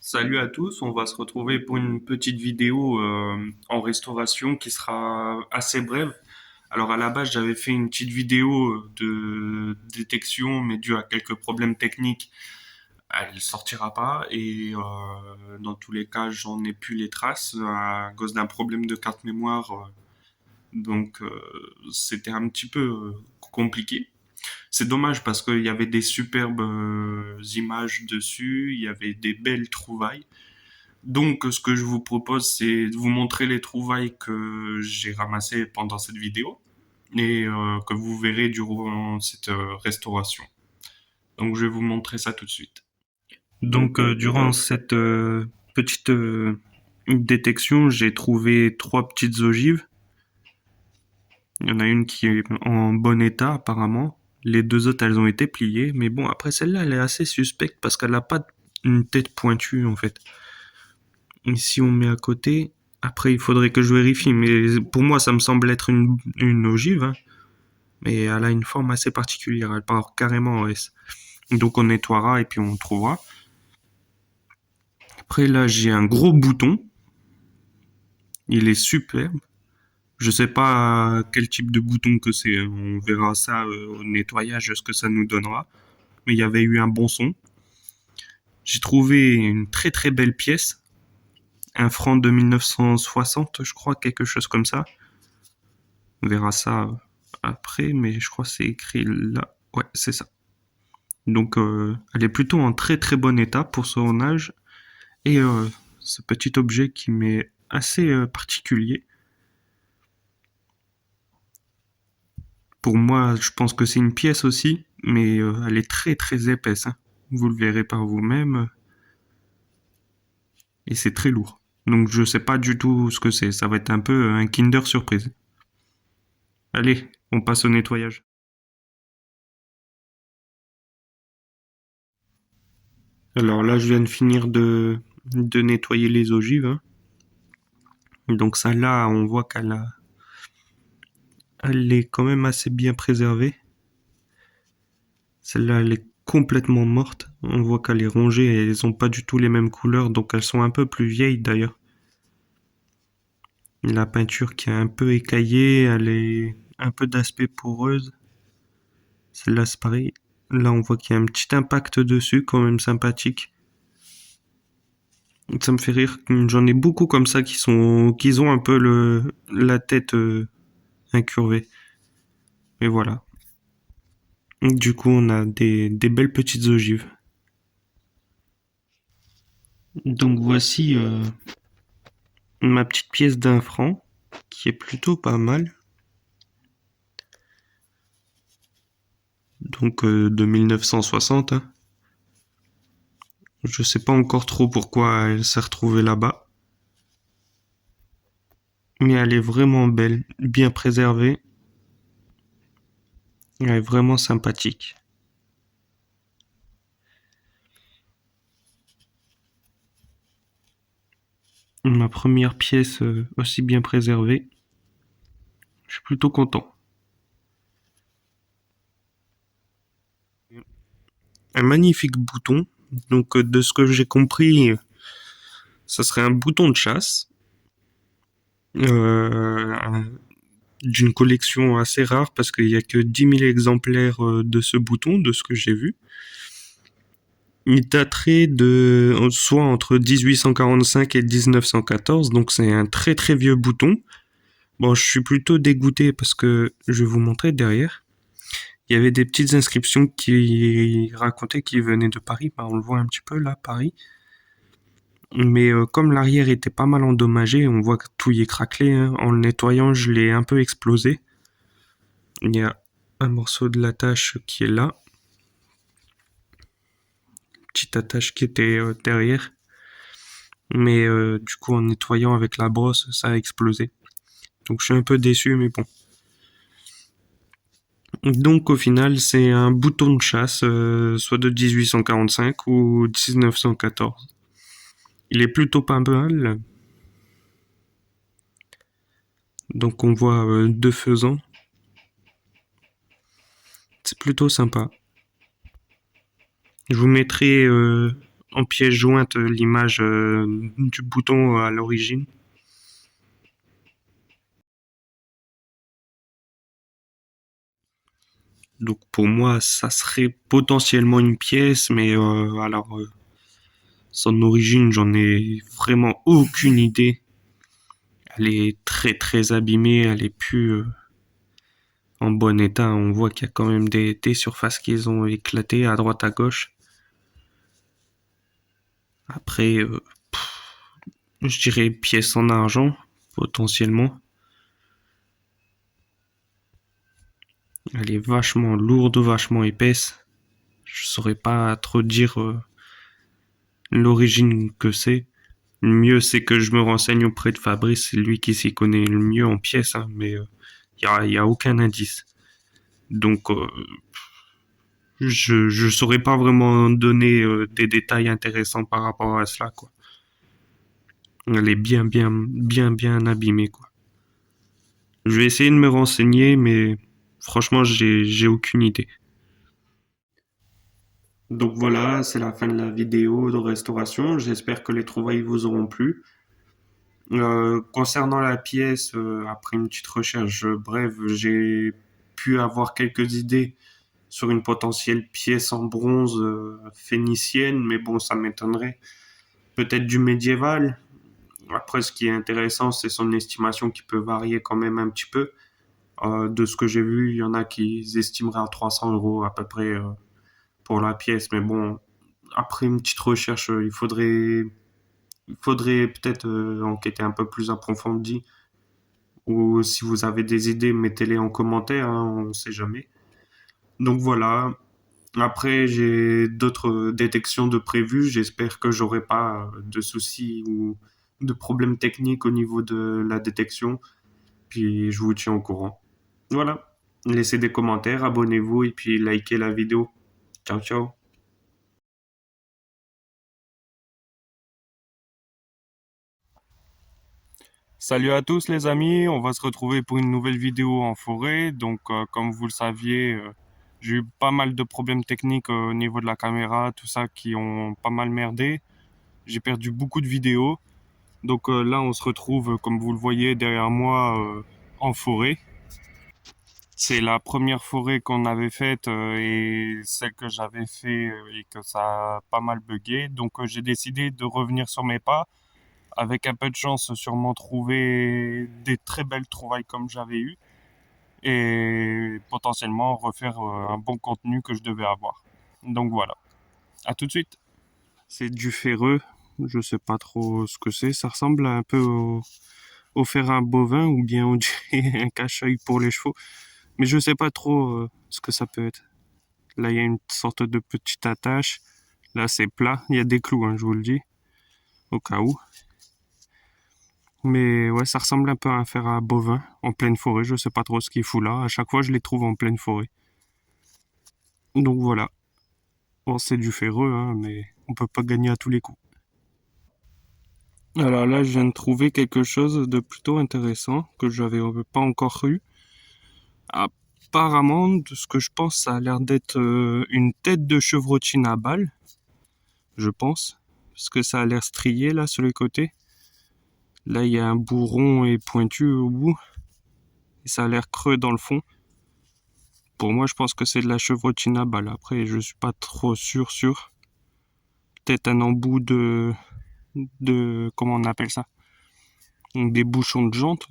Salut à tous, on va se retrouver pour une petite vidéo en restauration qui sera assez brève. Alors à la base, j'avais fait une petite vidéo de détection, mais dû à quelques problèmes techniques, elle sortira pas. Et dans tous les cas, j'en ai plus les traces à cause d'un problème de carte mémoire. Donc c'était un petit peu compliqué. C'est dommage parce qu'il y avait des superbes images dessus, il y avait des belles trouvailles. Donc, ce que je vous propose, c'est de vous montrer les trouvailles que j'ai ramassées pendant cette vidéo et que vous verrez durant cette restauration. Donc, je vais vous montrer ça tout de suite. Donc, durant cette petite détection, j'ai trouvé trois petites ogives. Il y en a une qui est en bon état apparemment. Les deux autres, elles ont été pliées. Mais bon, après celle-là, elle est assez suspecte parce qu'elle n'a pas une tête pointue en fait. Et si on met à côté, après il faudrait que je vérifie, mais pour moi ça me semble être une ogive, hein. Mais elle a une forme assez particulière, elle part carrément en S. Donc on nettoiera et puis on trouvera. Après là j'ai un gros bouton, il est superbe. Je sais pas quel type de bouton que c'est, hein. On verra ça au nettoyage, ce que ça nous donnera. Mais il y avait eu un bon son. J'ai trouvé une très très belle pièce, un franc de 1960, je crois, quelque chose comme ça. On verra ça après, mais je crois que c'est écrit là. Ouais, c'est ça. Donc, elle est plutôt en très très bon état pour son âge. Et ce petit objet qui m'est assez particulier. Pour moi, je pense que c'est une pièce aussi, mais elle est très très épaisse, hein. Vous le verrez par vous-même. Et c'est très lourd. Donc, je sais pas du tout ce que c'est. Ça va être un peu un Kinder surprise. Allez, on passe au nettoyage. Alors là, je viens de finir de nettoyer les ogives, hein. Donc celle-là, on voit elle est quand même assez bien préservée. Celle-là, elle est complètement morte. On voit qu'elle est rongée et elles ont pas du tout les mêmes couleurs, donc elles sont un peu plus vieilles d'ailleurs. La peinture qui est un peu écaillée, elle est un peu d'aspect poreuse. Celle-là, c'est pareil. Là, on voit qu'il y a un petit impact dessus, quand même sympathique. Ça me fait rire. J'en ai beaucoup comme ça qui ont un peu la tête incurvée. Mais voilà. Du coup, on a des belles petites ogives. Donc voici ma petite pièce d'un franc, qui est plutôt pas mal. Donc de 1960, hein. Je sais pas encore trop pourquoi elle s'est retrouvée là-bas. Mais elle est vraiment belle, bien préservée. Elle est vraiment sympathique. Ma première pièce aussi bien préservée. Je suis plutôt content. Un magnifique bouton. Donc de ce que j'ai compris, ça serait un bouton de chasse. Euh, d'une collection assez rare parce qu'il y a que 10 000 exemplaires de ce bouton, de ce que j'ai vu. Il daterait de soit entre 1845 et 1914, donc c'est un très très vieux bouton. Bon, je suis plutôt dégoûté parce que je vais vous montrer derrière. Il y avait des petites inscriptions qui racontaient qu'il venait de Paris. Bah, on le voit un petit peu là, Paris. Mais comme l'arrière était pas mal endommagé, on voit que tout y est craquelé, hein. En le nettoyant, je l'ai un peu explosé. Il y a un morceau de l'attache qui est là. Petite attache qui était derrière. Mais du coup, en nettoyant avec la brosse, ça a explosé. Donc je suis un peu déçu, mais bon. Donc au final, c'est un bouton de chasse, soit de 1845 ou 1914. Il est plutôt pas mal. Donc on voit deux faisans. C'est plutôt sympa. Je vous mettrai en pièce jointe l'image du bouton à l'origine. Donc pour moi, ça serait potentiellement une pièce, mais son origine, j'en ai vraiment aucune idée. Elle est très très abîmée, elle est plus en bon état. On voit qu'il y a quand même des surfaces qui ont éclaté à droite à gauche. Après, je dirais pièce en argent, potentiellement. Elle est vachement lourde, vachement épaisse. Je saurais pas trop dire l'origine que c'est. Le mieux, c'est que je me renseigne auprès de Fabrice, c'est lui qui s'y connaît le mieux en pièces, hein, mais y a aucun indice. Donc, je saurais pas vraiment donner des détails intéressants par rapport à cela, quoi. Elle est bien abîmée, quoi. Je vais essayer de me renseigner, mais franchement, j'ai aucune idée. Donc voilà, c'est la fin de la vidéo de restauration. J'espère que les trouvailles vous auront plu. Concernant la pièce, après une petite recherche brève, j'ai pu avoir quelques idées sur une potentielle pièce en bronze phénicienne, mais bon, ça m'étonnerait. Peut-être du médiéval. Après, ce qui est intéressant, c'est son estimation qui peut varier quand même un petit peu. De ce que j'ai vu, il y en a qui estimeraient à 300 euros à peu près pour la pièce. Mais bon, après une petite recherche, il faudrait peut-être enquêter un peu plus approfondi. Ou si vous avez des idées, mettez-les en commentaire, hein, on ne sait jamais. Donc voilà. Après, j'ai d'autres détections de prévues. J'espère que j'aurai pas de soucis ou de problèmes techniques au niveau de la détection. Puis je vous tiens au courant. Voilà. Laissez des commentaires, abonnez-vous et puis likez la vidéo. Ciao, ciao. Salut à tous les amis, on va se retrouver pour une nouvelle vidéo en forêt. Donc comme vous le saviez, j'ai eu pas mal de problèmes techniques au niveau de la caméra, tout ça qui ont pas mal merdé. J'ai perdu beaucoup de vidéos. Donc là on se retrouve, comme vous le voyez derrière moi, en forêt. C'est la première forêt qu'on avait faite et celle que j'avais fait et que ça a pas mal bugué. Donc j'ai décidé de revenir sur mes pas avec un peu de chance, sûrement trouver des très belles trouvailles comme j'avais eu et potentiellement refaire un bon contenu que je devais avoir. Donc voilà, à tout de suite. C'est du ferreux, je sais pas trop ce que c'est, ça ressemble un peu au fer à bovin ou bien on dirait un cache-œil pour les chevaux, mais je sais pas trop ce que ça peut être. Là il y a une sorte de petite attache, là c'est plat, il y a des clous, hein, je vous le dis, au cas où. Mais ouais, ça ressemble un peu à un fer à bovin en pleine forêt. Je sais pas trop ce qu'il fout là. À chaque fois, je les trouve en pleine forêt. Donc voilà. Bon, c'est du ferreux, hein, mais on peut pas gagner à tous les coups. Alors là, je viens de trouver quelque chose de plutôt intéressant que j'avais pas encore eu. Apparemment, de ce que je pense, ça a l'air d'être une tête de chevrotine à balle, je pense, parce que ça a l'air strié là sur les côtés. Là, il y a un bout rond et pointu au bout, et ça a l'air creux dans le fond. Pour moi, je pense que c'est de la chevrotine à balle. Après, je suis pas trop sûr. Peut-être un embout comment on appelle ça? Donc, des bouchons de jante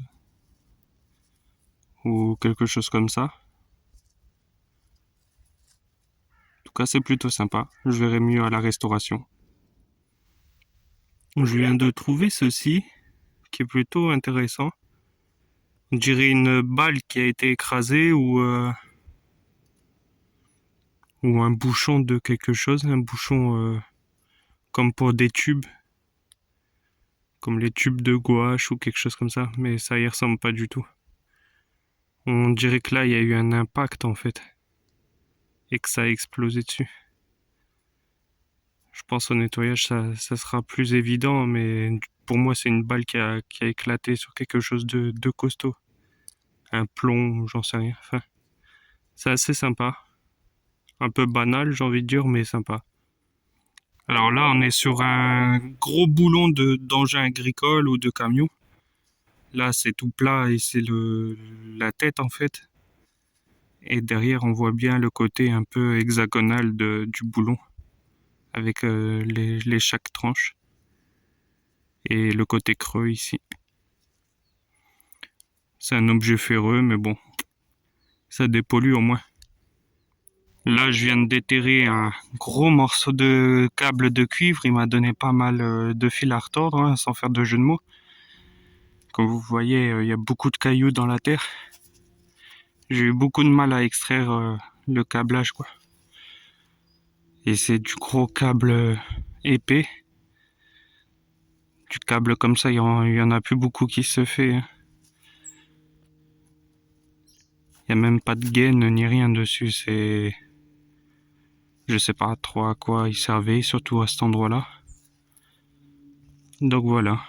ou quelque chose comme ça. En tout cas, c'est plutôt sympa. Je verrai mieux à la restauration. Je viens de trouver ceci qui est plutôt intéressant. On dirait une balle qui a été écrasée ou un bouchon de quelque chose, un bouchon comme pour des tubes, comme les tubes de gouache ou quelque chose comme ça, mais ça y ressemble pas du tout. On dirait que là, il y a eu un impact en fait et que ça a explosé dessus. Je pense au nettoyage, ça sera plus évident, mais pour moi, c'est une balle qui a éclaté sur quelque chose de costaud. Un plomb, j'en sais rien. Enfin, c'est assez sympa. Un peu banal, j'ai envie de dire, mais sympa. Alors là, on est sur un gros boulon d'engin agricole ou de camion. Là, c'est tout plat et c'est la tête en fait. Et derrière, on voit bien le côté un peu hexagonal du boulon avec les chaque tranche et le côté creux ici. C'est un objet ferreux, mais bon, ça dépollue au moins. Là, je viens de déterrer un gros morceau de câble de cuivre. Il m'a donné pas mal de fil à retordre, hein, sans faire de jeu de mots. Comme vous voyez, il y a beaucoup de cailloux dans la terre. J'ai eu beaucoup de mal à extraire le câblage, quoi. Et c'est du gros câble épais. Du câble comme ça, il y en a plus beaucoup qui se fait, hein. Il n'y a même pas de gaine ni rien dessus. Je sais pas trop à quoi il servait, surtout à cet endroit-là. Donc voilà.